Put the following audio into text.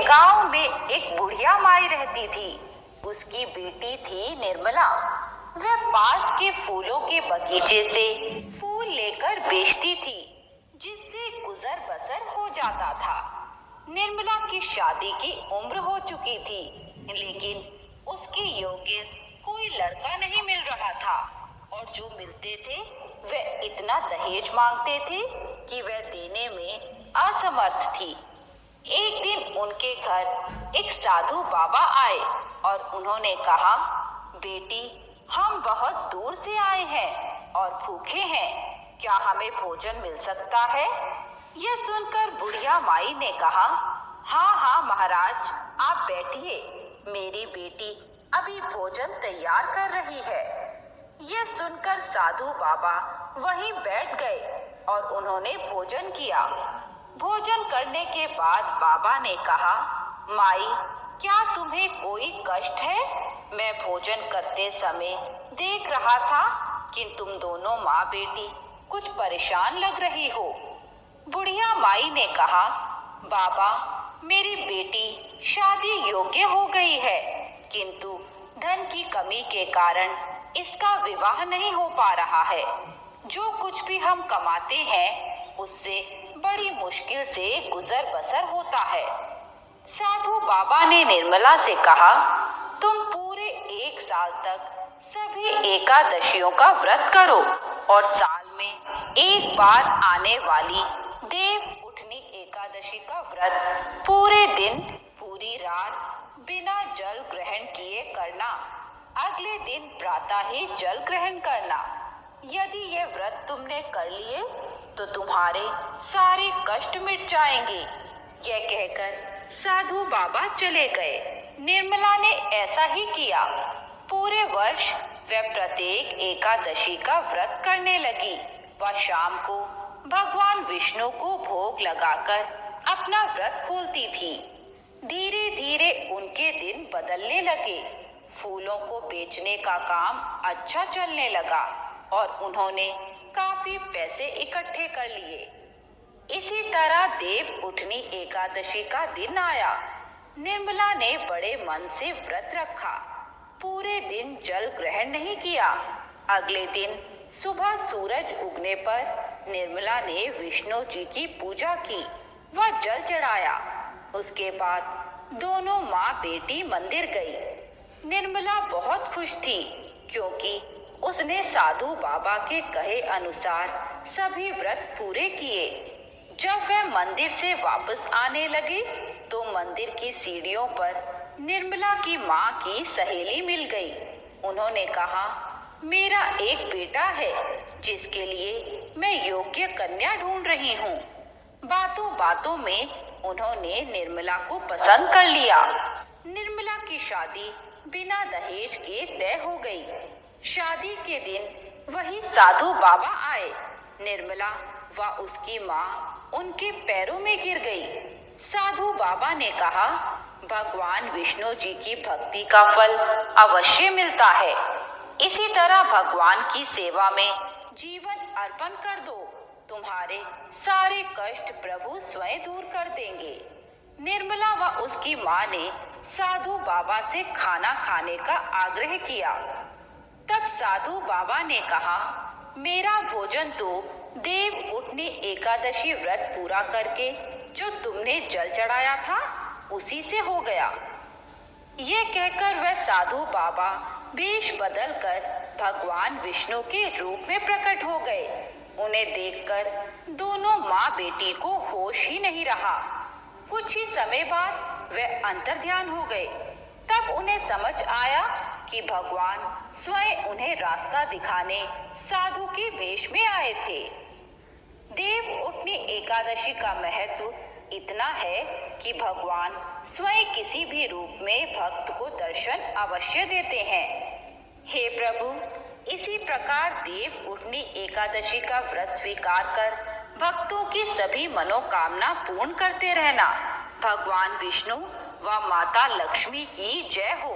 गांव में एक बुढ़िया माई रहती थी। उसकी बेटी थी निर्मला। वह पास के फूलों के बगीचे से फूल लेकर बेचती थी, जिससे गुजर बसर हो जाता था। निर्मला की शादी की उम्र हो चुकी थी, लेकिन उसके योग्य कोई लड़का नहीं मिल रहा था और जो मिलते थे वह इतना दहेज मांगते थे कि वह देने में असमर्थ थी। एक दिन उनके घर एक साधु बाबा आए और उन्होंने कहा, बेटी, हम बहुत दूर से आए हैं और भूखे हैं, क्या हमें भोजन मिल सकता है? यह सुनकर बुढ़िया माई ने कहा, हाँ हाँ महाराज, आप बैठिए, मेरी बेटी अभी भोजन तैयार कर रही है। यह सुनकर साधु बाबा वहीं बैठ गए और उन्होंने भोजन किया। भोजन करने के बाद बाबा ने कहा, माई, क्या तुम्हें कोई कष्ट है? मैं भोजन करते समय देख रहा था कि तुम दोनों माँ बेटी कुछ परेशान लग रही हो। बुढ़िया माई ने कहा, बाबा, मेरी बेटी शादी योग्य हो गई है, किंतु धन की कमी के कारण इसका विवाह नहीं हो पा रहा है। जो कुछ भी हम कमाते हैं उससे बड़ी मुश्किल से गुजर बसर होता है। साधु बाबा ने निर्मला से कहा, तुम पूरे 1 साल तक सभी एकादशियों का व्रत करो और साल में एक बार आने वाली देव उठनी एकादशी का व्रत पूरे दिन पूरी रात बिना जल ग्रहण किए करना। अगले दिन प्रातः ही जल ग्रहण करना। यदि ये व्रत तुमने कर लिए तो तुम्हारे सारे कष्ट मिट जाएंगे। यह कहकर साधु बाबा चले गए। निर्मला ने ऐसा ही किया। पूरे वर्ष वह प्रत्येक एकादशी का व्रत करने लगी। वह शाम को भगवान विष्णु को भोग लगाकर अपना व्रत खोलती थी। धीरे धीरे उनके दिन बदलने लगे। फूलों को बेचने का काम अच्छा चलने लगा और उन्होंने काफी पैसे इकट्ठे कर लिए। इसी तरह देव उठनी एकादशी का दिन आया। निर्मला ने बड़े मन से व्रत रखा। पूरे दिन जल ग्रहण नहीं किया। अगले दिन सुबह सूरज उगने पर निर्मला ने विष्णु जी की पूजा की। वह जल चढ़ाया। उसके बाद दोनों माँ बेटी मंदिर गई। निर्मला बहुत खुश थी क्योंकि उसने साधु बाबा के कहे अनुसार सभी व्रत पूरे किए। जब वह मंदिर से वापस आने लगी तो मंदिर की सीढ़ियों पर निर्मला की माँ की सहेली मिल गई। उन्होंने कहा, मेरा एक बेटा है जिसके लिए मैं योग्य कन्या ढूंढ रही हूँ। बातों बातों में उन्होंने निर्मला को पसंद कर लिया। निर्मला की शादी बिना दहेज के तय हो गई। शादी के दिन वही साधु बाबा आए। निर्मला व उसकी माँ उनके पैरों में गिर गई। साधु बाबा ने कहा, भगवान विष्णु जी की भक्ति का फल अवश्य मिलता है। इसी तरह भगवान की सेवा में जीवन अर्पण कर दो। तुम्हारे सारे कष्ट प्रभु स्वयं दूर कर देंगे। निर्मला व उसकी माँ ने साधु बाबा से खाना खाने का आग्रह किया। तब साधु बाबा ने कहा, मेरा भोजन तो देव उठनी एकादशी व्रत पूरा करके जो तुमने जल चढ़ाया था उसी से हो गया। ये कहकर वह साधु बाबा वेश बदलकर भगवान विष्णु के रूप में प्रकट हो गए। उन्हें देखकर दोनों माँ बेटी को होश ही नहीं रहा। कुछ ही समय बाद वह अंतर्ध्यान हो गए। तब उन्हें समझ आया कि भगवान स्वयं उन्हें रास्ता दिखाने साधु के वेश में आए थे। देव उठनी एकादशी का महत्व इतना है कि भगवान स्वयं किसी भी रूप में भक्त को दर्शन अवश्य देते हैं। हे प्रभु, इसी प्रकार देव उठनी एकादशी का व्रत स्वीकार कर भक्तों की सभी मनोकामना पूर्ण करते रहना। भगवान विष्णु व माता लक्ष्मी की जय हो।